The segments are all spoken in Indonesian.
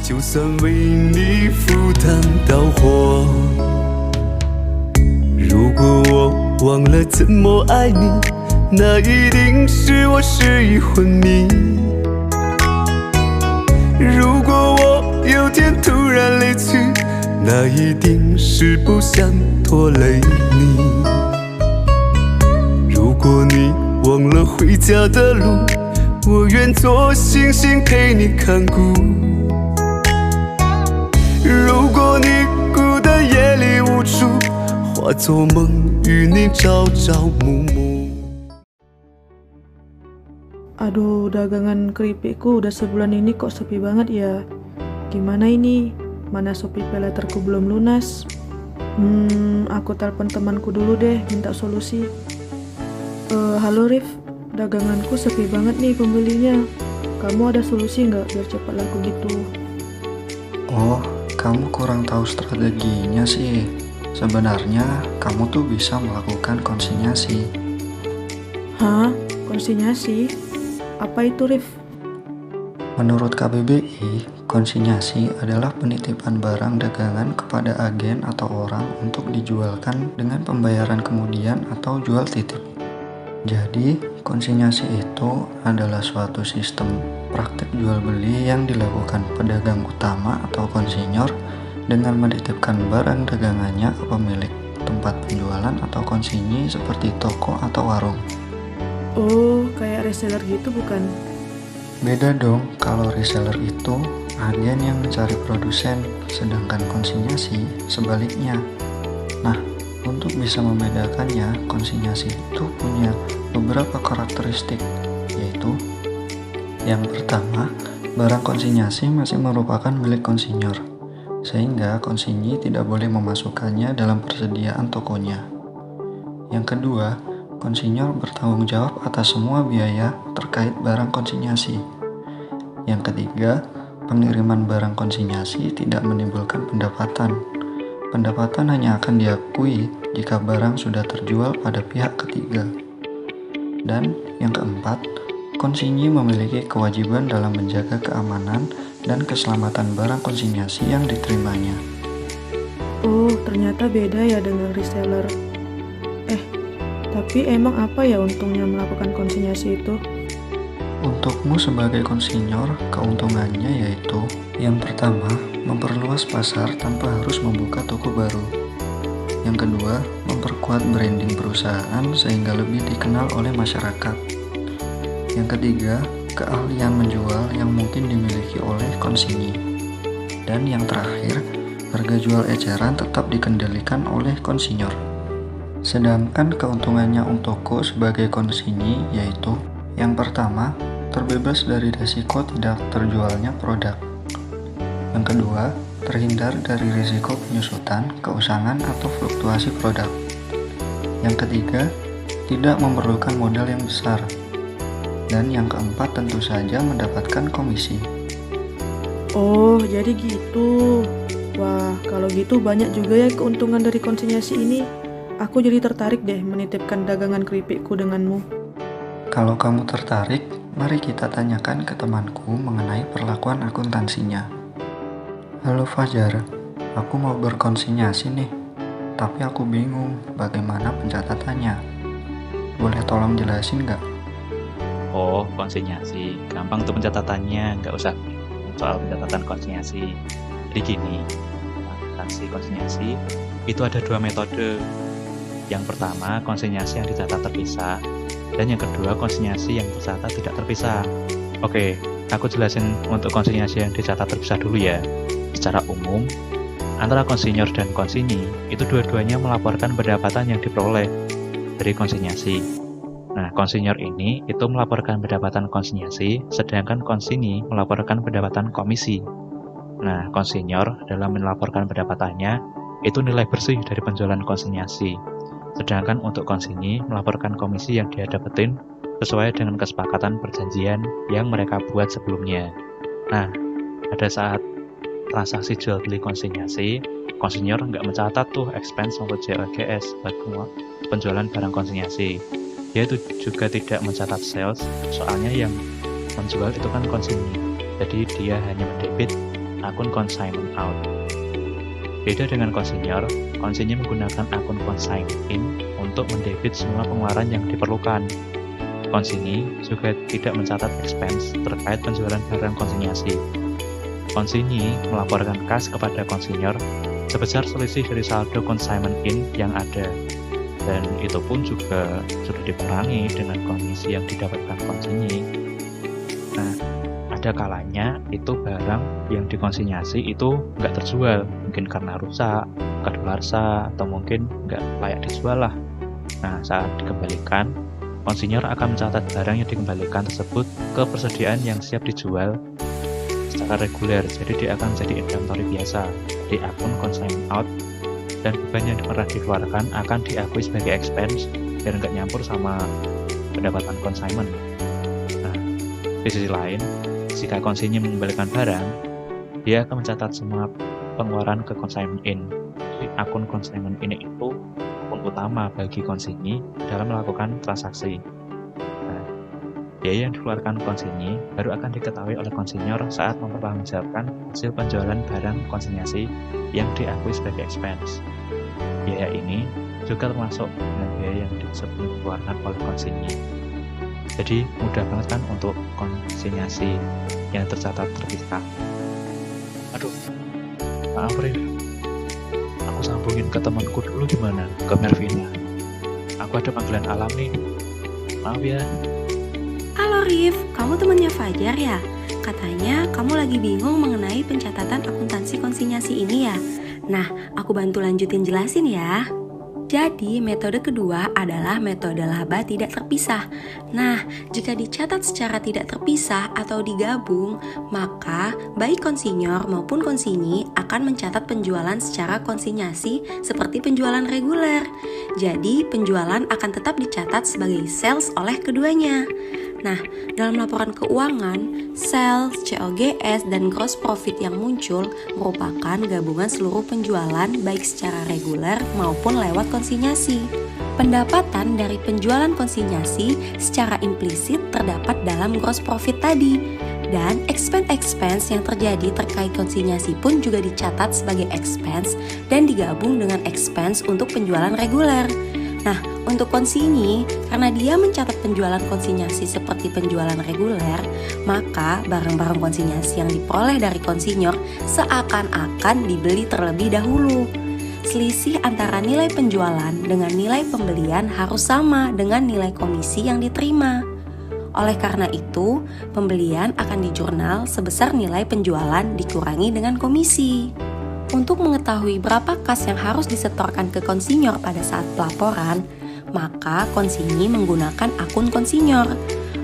就算为你赴汤蹈火。如果我忘了怎么爱你，那一定是我失忆昏迷。如果我有天突然离去，那一定是不想拖累你。如果你忘了回家的路，我愿做星星陪你看顾。如果你孤单夜里无助，化作梦与你朝朝暮暮。 Aduh, dagangan keripikku udah sebulan ini kok sepi banget ya. Gimana ini? Mana Shopee Payletterku belum lunas? Aku telepon temanku dulu deh, minta solusi. Halo Rif, daganganku sepi banget nih pembelinya. Kamu ada solusi nggak biar cepat laku gitu? Oh, kamu kurang tahu strateginya sih. Sebenarnya kamu tuh bisa melakukan konsinyasi. Hah? Konsinyasi? Apa itu Rif? Menurut KBBI, konsinyasi adalah penitipan barang dagangan kepada agen atau orang untuk dijualkan dengan pembayaran kemudian atau jual titip. Jadi, konsinyasi itu adalah suatu sistem praktik jual beli yang dilakukan pedagang utama atau konsinyor dengan menitipkan barang dagangannya ke pemilik tempat penjualan atau konsinyi seperti toko atau warung. Oh, kayak reseller gitu bukan? Beda dong, kalau reseller itu agen yang mencari produsen, sedangkan konsinyasi sebaliknya. Nah, untuk bisa membedakannya, konsinyasi itu punya beberapa karakteristik, yaitu yang pertama, barang konsinyasi masih merupakan milik konsinyor, sehingga konsinyi tidak boleh memasukkannya dalam persediaan tokonya. Yang kedua, konsinyor bertanggung jawab atas semua biaya terkait barang konsinyasi. Yang ketiga, pengiriman barang konsinyasi tidak menimbulkan pendapatan. Pendapatan hanya akan diakui jika barang sudah terjual pada pihak ketiga. Dan yang keempat, konsinyi memiliki kewajiban dalam menjaga keamanan dan keselamatan barang konsinyasi yang diterimanya. Oh, ternyata beda ya dengan reseller. Tapi emang apa ya untungnya melakukan konsinyasi itu? Untukmu sebagai konsinyor, keuntungannya yaitu yang pertama, memperluas pasar tanpa harus membuka toko baru. Yang kedua, memperkuat branding perusahaan sehingga lebih dikenal oleh masyarakat. Yang ketiga, keahlian menjual yang mungkin dimiliki oleh konsinyi. Dan yang terakhir, harga jual eceran tetap dikendalikan oleh konsinyor. Sedangkan keuntungannya untukku sebagai konsinyi yaitu yang pertama, terbebas dari risiko tidak terjualnya produk. Yang kedua, terhindar dari risiko penyusutan, keusangan, atau fluktuasi produk. Yang ketiga, tidak memerlukan modal yang besar. Dan yang keempat tentu saja mendapatkan komisi. Oh, jadi gitu. Wah, kalau gitu banyak juga ya keuntungan dari konsinyasi ini. Aku jadi tertarik deh menitipkan dagangan keripikku denganmu. Kalau kamu tertarik, mari kita tanyakan ke temanku mengenai perlakuan akuntansinya. Halo Fajar, aku mau berkonsinyasi nih, tapi aku bingung bagaimana pencatatannya. Boleh tolong jelasin nggak? Oh, konsinyasi. Gampang tuh pencatatannya, nggak usah soal pencatatan konsinyasi. Jadi gini, akuntansi konsinyasi itu ada dua metode. Yang pertama, konsinyasi yang dicatat terpisah, dan yang kedua, konsinyasi yang tercatat tidak terpisah. Oke, aku jelasin untuk konsinyasi yang dicatat terpisah dulu ya. Secara umum, antara konsinyor dan konsinyi, itu dua-duanya melaporkan pendapatan yang diperoleh dari konsinyasi. Nah, konsinyor ini itu melaporkan pendapatan konsinyasi, sedangkan konsinyi melaporkan pendapatan komisi. Nah, konsinyor dalam melaporkan pendapatannya, itu nilai bersih dari penjualan konsinyasi. Sedangkan untuk konsinyi melaporkan komisi yang dia dapetin sesuai dengan kesepakatan perjanjian yang mereka buat sebelumnya. Nah, pada saat transaksi jual beli konsinyasi, konsinyor nggak mencatat tuh expense maupun JOGS buat penjualan barang konsinyasi. Dia itu juga tidak mencatat sales, soalnya yang menjual itu kan konsinyi. Jadi dia hanya mendebit akun consignment out. Beda dengan konsinyur, konsinyur menggunakan akun consignment in untuk mendebit semua pengeluaran yang diperlukan. Konsinyur juga tidak mencatat expense terkait penjualan barang konsinyasi. Konsinyur melaporkan kas kepada konsinyur sebesar selisih dari saldo consignment in yang ada, dan itu pun juga sudah dikurangi dengan komisi yang didapatkan konsinyur. Nah, ada kalanya itu barang yang dikonsinyasi itu nggak terjual, mungkin karena rusak, kadaluarsa, atau mungkin nggak layak dijual lah. Nah, saat dikembalikan, konsinyur akan mencatat barang yang dikembalikan tersebut ke persediaan yang siap dijual secara reguler, jadi dia akan jadi inventory biasa di akun consignment out, dan beban yang pernah dikeluarkan akan diakui sebagai expense biar nggak nyampur sama pendapatan consignment. Nah, di sisi lain, jika konsinyur mengembalikan barang, dia akan mencatat semua pengeluaran ke consignment in. Jadi akun consignment ini itu akun utama bagi konsinyur dalam melakukan transaksi. Nah, biaya yang dikeluarkan konsinyur baru akan diketahui oleh konsinyur saat mempertanggungjawabkan hasil penjualan barang konsinyasi yang diakui sebagai expense. Biaya ini juga termasuk dengan biaya yang disebut dikeluarkan oleh konsinyur. Jadi mudah banget kan untuk konsinyasi yang tercatat terpisah. Aduh, maaf Rif, aku sambungin ke temanku dulu gimana, ke Melvina. Aku ada panggilan alam nih, maaf ya. Halo Rif, kamu temannya Fajar ya? Katanya kamu lagi bingung mengenai pencatatan akuntansi konsinyasi ini ya? Nah, aku bantu lanjutin jelasin ya. Jadi, metode kedua adalah metode laba tidak terpisah. Nah, jika dicatat secara tidak terpisah atau digabung, maka baik konsinyur maupun konsinyii akan mencatat penjualan secara konsinyasi seperti penjualan reguler. Jadi, penjualan akan tetap dicatat sebagai sales oleh keduanya. Nah, dalam laporan keuangan, sales, COGS, dan gross profit yang muncul merupakan gabungan seluruh penjualan baik secara reguler maupun lewat konsinyasi. Pendapatan dari penjualan konsinyasi secara implisit terdapat dalam gross profit tadi, dan expense yang terjadi terkait konsinyasi pun juga dicatat sebagai expense dan digabung dengan expense untuk penjualan reguler. Nah, untuk konsinyii, karena dia mencatat penjualan konsinyasi seperti penjualan reguler, maka barang-barang konsinyasi yang diperoleh dari konsinyur seakan-akan dibeli terlebih dahulu. Selisih antara nilai penjualan dengan nilai pembelian harus sama dengan nilai komisi yang diterima. Oleh karena itu, pembelian akan dijurnal sebesar nilai penjualan dikurangi dengan komisi. Untuk mengetahui berapa kas yang harus disetorkan ke konsinyur pada saat pelaporan, maka konsinyii menggunakan akun konsinyur.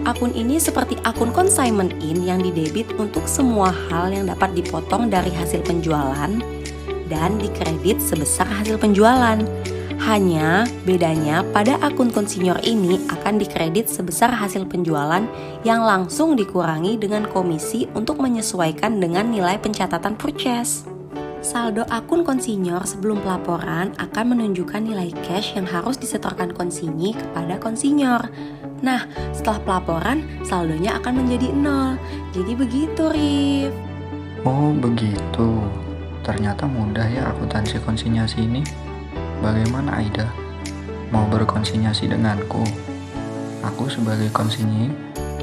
Akun ini seperti akun consignment in yang didebit untuk semua hal yang dapat dipotong dari hasil penjualan dan dikredit sebesar hasil penjualan. Hanya bedanya pada akun konsinyur ini akan dikredit sebesar hasil penjualan yang langsung dikurangi dengan komisi untuk menyesuaikan dengan nilai pencatatan purchase. Saldo akun konsinyur sebelum pelaporan akan menunjukkan nilai cash yang harus disetorkan konsinyii kepada konsinyur. Nah, setelah pelaporan, saldonya akan menjadi 0. Jadi begitu, Rif. Oh begitu, ternyata mudah ya akuntansi konsinyasi ini. Bagaimana Aida? Mau berkonsinyasi denganku? Aku sebagai konsinyii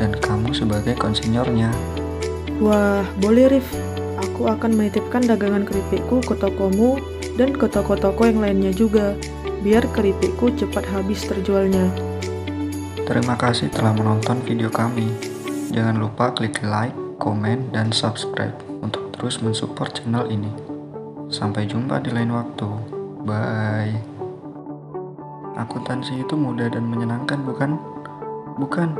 dan kamu sebagai konsinyurnya. Wah, boleh Rif. Aku akan menitipkan dagangan keripikku ke tokomu dan ke toko-toko yang lainnya juga, biar keripikku cepat habis terjualnya. Terima kasih telah menonton video kami. Jangan lupa klik like, komen, dan subscribe untuk terus mensupport channel ini. Sampai jumpa di lain waktu. Bye. Akuntansi itu mudah dan menyenangkan, bukan? Bukan.